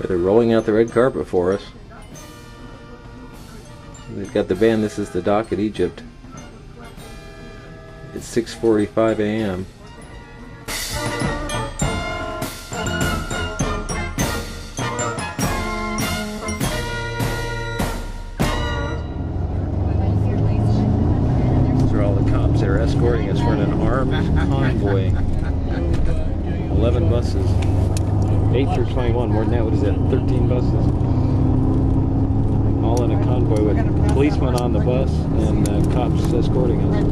They're rolling out the red carpet for us. They've got the band. This is the dock at Egypt. It's 6:45 a.m. These are all the cops that are escorting us. We're in an armed convoy. 11 buses. 8 through 21. More than that, what is that? 13 buses. All in a convoy with policemen on the bus and cops escorting us.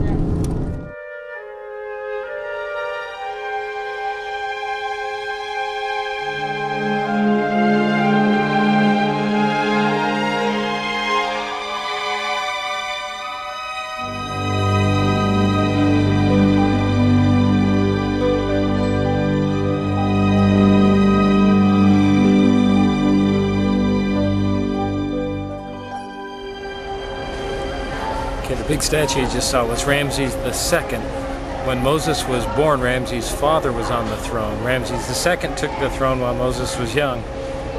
Okay, the big statue you just saw was Ramses II. When Moses was born, Ramses' father was on the throne. Ramses II took the throne while Moses was young.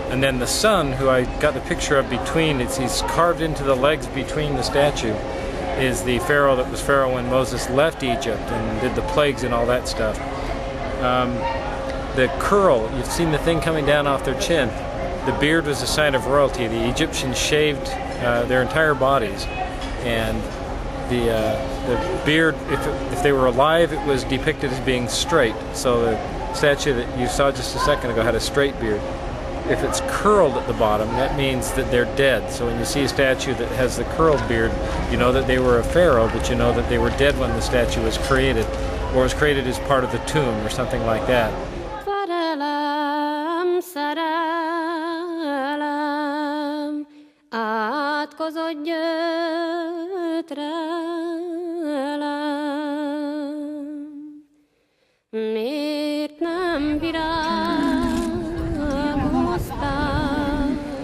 And then the son, who I got the picture of between, he's carved into the legs between the statue, is the pharaoh that was pharaoh when Moses left Egypt and did the plagues and all that stuff. The curl, you've seen the thing coming down off their chin. The beard was a sign of royalty. The Egyptians shaved their entire bodies. And the beard, if they were alive, it was depicted as being straight. So the statue that you saw just a second ago had a straight beard. If it's curled at the bottom, that means that they're dead. So when you see a statue that has the curled beard, you know that they were a pharaoh, but you know that they were dead when the statue was created, or was created as part of the tomb or something like that.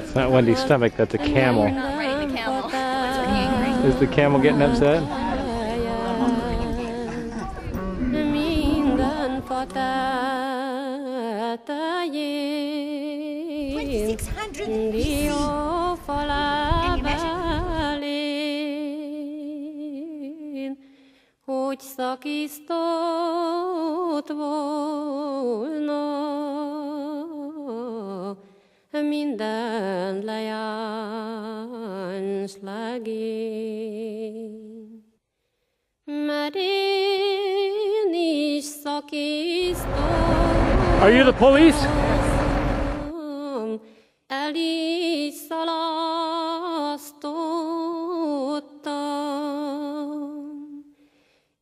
It's not Wendy's stomach, that's a camel. Right, the camel. Is the camel getting upset? 600 BC. Hogy szakított volna, minden leányságén. Mert én is szakíztam. Are you the police? El is szalasztottam.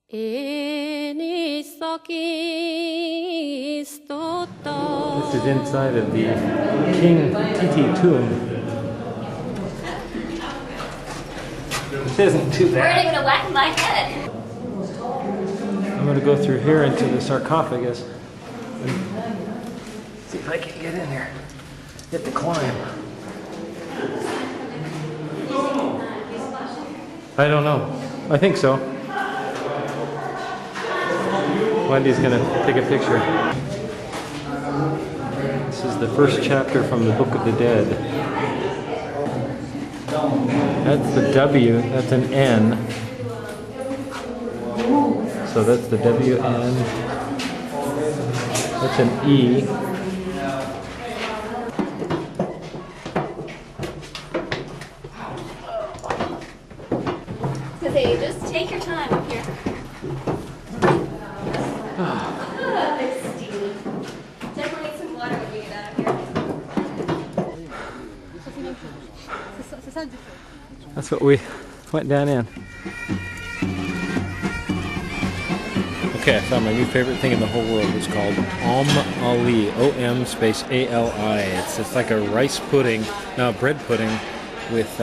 Én is szakíztottam. This is inside of the King Titi tomb. This isn't too Where are they bad. going to whack my head? I'm going to go through here into the sarcophagus and see if I can get in there. Get the climb. I don't know. I think so. Wendy's going to take a picture. This is the first chapter from the Book of the Dead. That's the W, that's an N. So that's the W-N. That's an E. So they just take your time up here. It's steamy. Definitely need some water when we get out of here. That's what we went down in. Okay, I found my new favorite thing in the whole world. It's called Ali, O-M space A-L-I. It's like a rice pudding, no, bread pudding with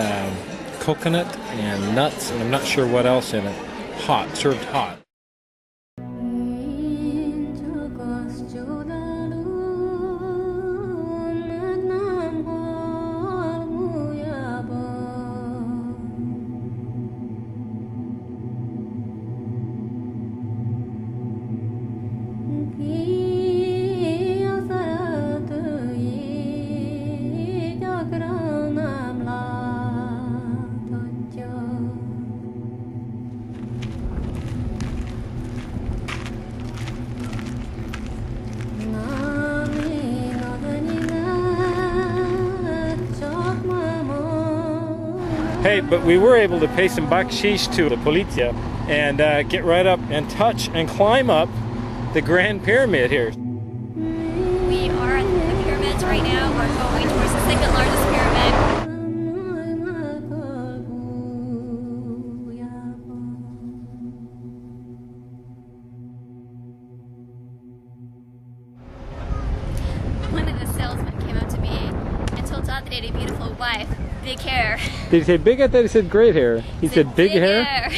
coconut and nuts, and I'm not sure what else in it. Hot, served hot. Hey, but we were able to pay some bakshish to the policia and get right up and touch and climb up the Grand Pyramid here. We are at the pyramids right now. We're going towards the second largest pyramid. One of the salesmen came up to me and told Todd that he had a beautiful wife. Big hair. Did he say big? I thought he said great hair. He said big hair?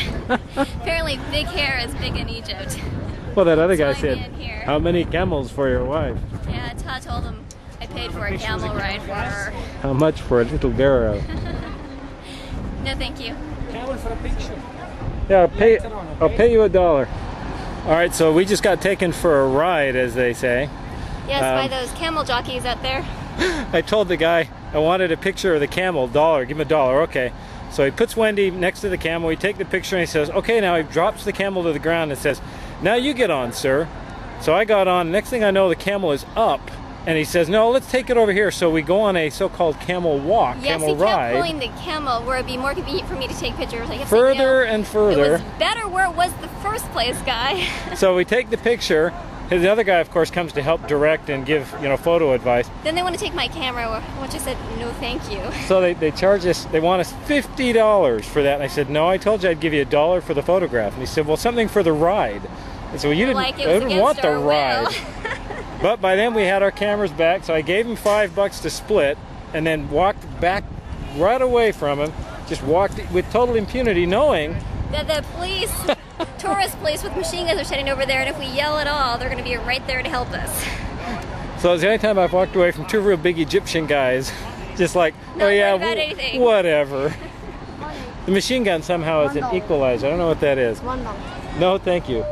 Apparently big hair is big in Egypt. Well, that other guy That's why said, I'm here. how many camels for your wife? Yeah, Todd told him I paid for a camel ride for her. How much for a little girl? No, thank you. Yeah, I'll pay you $1. All right, so we just got taken for a ride, as they say. Yes, by those camel jockeys out there. I told the guy I wanted a picture of the camel, $1, give him $1, okay. So he puts Wendy next to the camel, we take the picture and he says, okay, now he drops the camel to the ground and says, now you get on, sir. So I got on, next thing I know the camel is up and he says, no, let's take it over here. So we go on a so-called camel walk, yes, camel he kept ride. pulling the camel where it'd be more convenient for me to take pictures. I kept Further saying, no, and further. It was better where it was the first place, guy. So we take the picture. The other guy, of course, comes to help direct and give, photo advice. Then they want to take my camera, which I said, no thank you. So they charge us, they want us $50 for that. And I said, no, I told you I'd give you $1 for the photograph. And he said, well, something for the ride. And so you didn't, Like it I was didn't want against the our ride. will. But by then we had our cameras back, so I gave him $5 to split and then walked back right away from him. Just walked with total impunity, knowing The police, tourist police with machine guns are sitting over there, and if we yell at all, they're going to be right there to help us. So it's the only time I've walked away from two real big Egyptian guys. Just like, Not oh yeah, worried about anything. whatever. The machine gun somehow is an equalizer. I don't know what that is. No, thank you.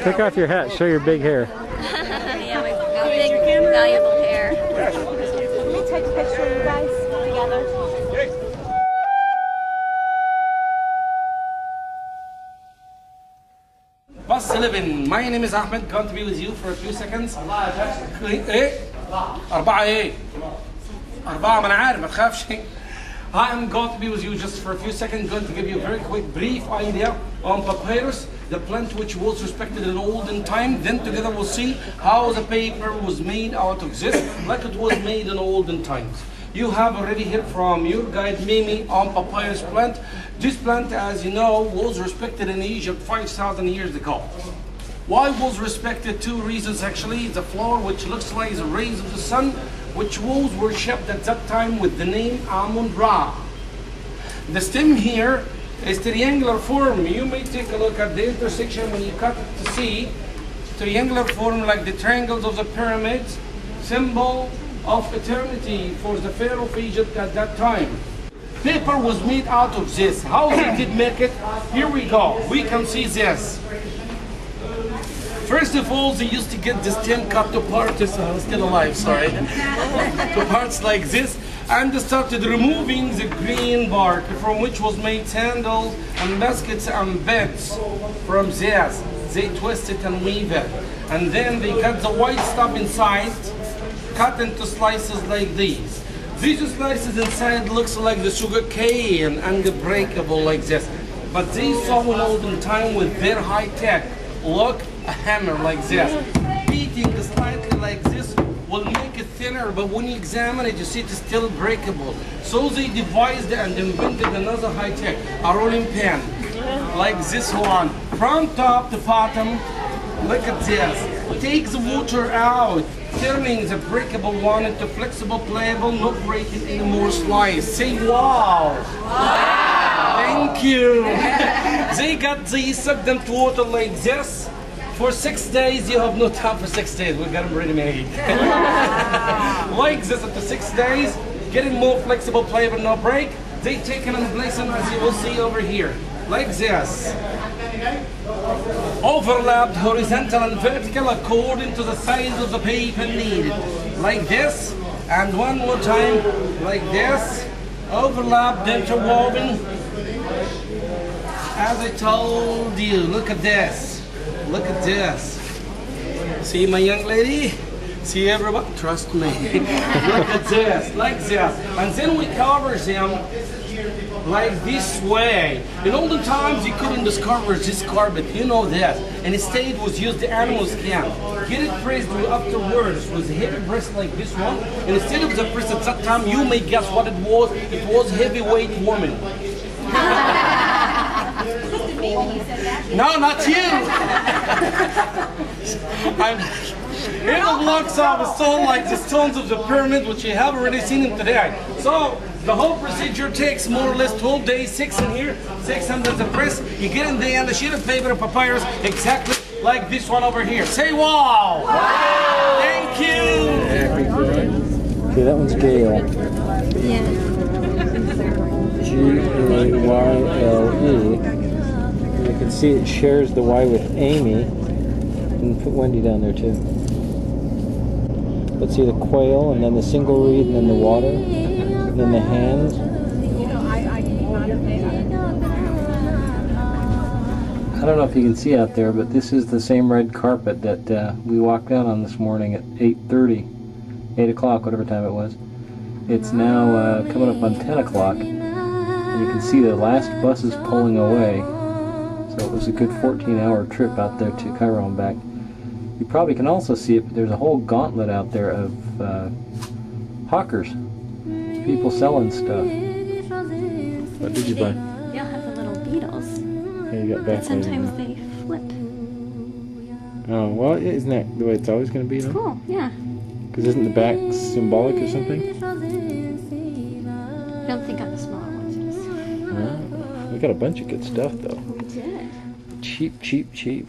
Take off your hat, show your big hair. Yeah, my big, valuable hair. Let me take a picture of you guys together. Bus 11. My name is Ahmed. Going to be with you for a few seconds. ايه؟ 4 ايه؟ 4 ما انا عارف ما تخافش. I am going to be with you just for a few seconds. Going to give you a very quick, brief idea on papyrus, the plant which was respected in olden time. Then together we'll see how the paper was made out of this, like it was made in olden times. You have already heard from your guide Mimi on papyrus plant. This plant, as you know, was respected in Egypt 5,000 years ago. Why was respected? Two reasons actually. The flower, which looks like the rays of the sun, which was worshipped at that time with the name Amun-Ra. The stem here is triangular form. You may take a look at the intersection when you cut it to see triangular form like the triangles of the pyramids, symbol of eternity for the Pharaoh of Egypt at that time. Paper was made out of this. How they did make it? Here we go. We can see this. First of all, they used to get the stem cut to parts, still alive, sorry, to parts like this, and they started removing the green bark from which was made sandals and baskets and beds from this. They twist it and weave it. And then they cut the white stuff inside, cut into slices like these. These slices inside looks like the sugar cane and breakable like this. But they saw in olden time with their high tech. Look, a hammer like this. Beating slightly like this will make it thinner, but when you examine it, you see it's still breakable. So they devised and invented another high tech, a rolling pin, like this one. From top to bottom, look at this. Take the water out, turning the breakable one into flexible, pliable, not breaking anymore slice. Say wow! Wow! Thank you! They got these, suck them to water like this. For 6 days, you have no time for 6 days. We got them ready made. Like this, after 6 days, getting more flexible, pliable, no break. They take them and place them as you will see over here. Like this. Overlapped horizontal and vertical according to the size of the paper needed. Like this, and one more time, like this. Overlapped, interwoven. As I told you, look at this. Look at this. See my young lady? See everybody? Trust me. Look at this, like this. And then we cover them like this way. In olden times, you couldn't discover this carpet, you know that. And instead was used the animal skin. Get it pressed afterwards with a heavy breast like this one. And instead of the press at that time, you may guess what it was. It was heavyweight woman. No, not you. Here the blocks of a stone like the stones of the pyramid, which you have already seen them today. So the whole procedure takes more or less 12 days, 6 in here, 6 under the press. You get in there and a sheet of paper and papyrus exactly like this one over here. Say wow! Wow! Thank you! Okay, that one's Gail. Yeah. Gayle. You can see it shares the Y with Amy. And put Wendy down there too. Let's see the quail, and then the single reed, and then the water, and then the hands. I don't know if you can see out there, but this is the same red carpet that we walked out on this morning at 8:30, 8 o'clock, whatever time it was. It's now coming up on 10 o'clock, and you can see the last bus is pulling away. So it was a good 14-hour trip out there to Cairo and back. You probably can also see it, but there's a whole gauntlet out there of hawkers, people selling stuff. What did you buy? You'll have the little beetles. Yeah, you got back. Sometimes they flip. Oh, well, isn't that the way it's always going to be, though? Cool, yeah. Because isn't the back symbolic or something? I don't think on the smaller ones it is. We got a bunch of good stuff, though. We did. Cheap, cheap, cheap.